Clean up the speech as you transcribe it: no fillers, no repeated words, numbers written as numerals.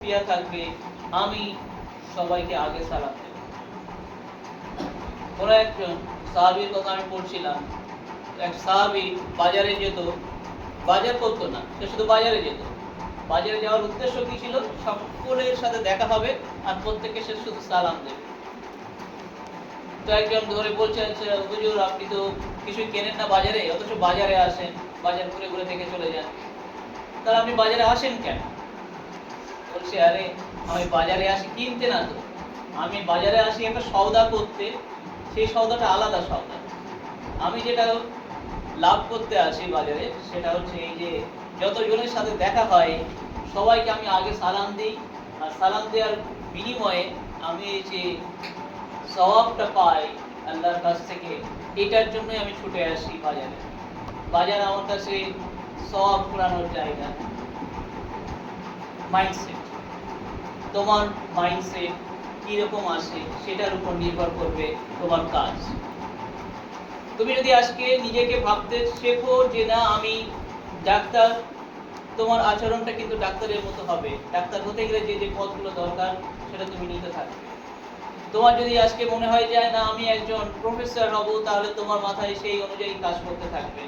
ক্রিয়া থাকবে, আমি সবাইকে আগে সালাম দেব। কোন একজন সাহাবীর কথা আমি পড়ছিলাম, এক সাহাবী বাজারে যেত, বাজার করতো না, সে শুধু বাজারে যেত। বাজারে যাওয়ার উদ্দেশ্য কি ছিল? সকলের সাথে দেখা হবে আর প্রত্যেককে সে শুধু সালাম দেবে। তো একজন ধরে বলছে, আচ্ছা হুজুর আপনি তো কিছুই কেনেন না বাজারে, অথচ বাজারে আসেন, বাজার ঘুরে ঘুরে দেখে চলে যান, তাহলে আপনি বাজারে আসেন কেন? বলছে, আরে আমি বাজারে আসি কিনতে না তো, আমি বাজারে আসি একটা সওদা করতে, সেই সওদাটা আলাদা সওদা। আমি যেটা লাভ করতে আসি বাজারে সেটা হচ্ছে এই যে যতজনের সাথে দেখা হয় সবাইকে আমি আগে সালাম দিই, আর সালাম দেওয়ার বিনিময়ে আমি এই যে সওয়াবটা পাই আল্লাহর কাছ থেকে, এটার জন্যই আমি ছুটে আসি বাজারে। বাজার আমার কাছে সওয়াব কুড়ানোর জায়গা। মাইন্ডসেট, তোমার মাইন্ডসেট কিরকম আসে সেটার উপর নির্ভর করবে তোমার কাজ। তুমি যদি আজকে নিজেকে ভাবতে শেখো যে না আমি ডাক্তার, তোমার আচরণটা কিন্তু ডাক্তারের মতো হবে। ডাক্তার হতে গেলে যে যে পথগুলো দরকার সেটা তুমি নিতে থাকবে। তোমার যদি আজকে মনে হয় যে না আমি একজন প্রফেসর হব, তাহলে তোমার মাথায় সেই অনুযায়ী কাজ করতে থাকবে।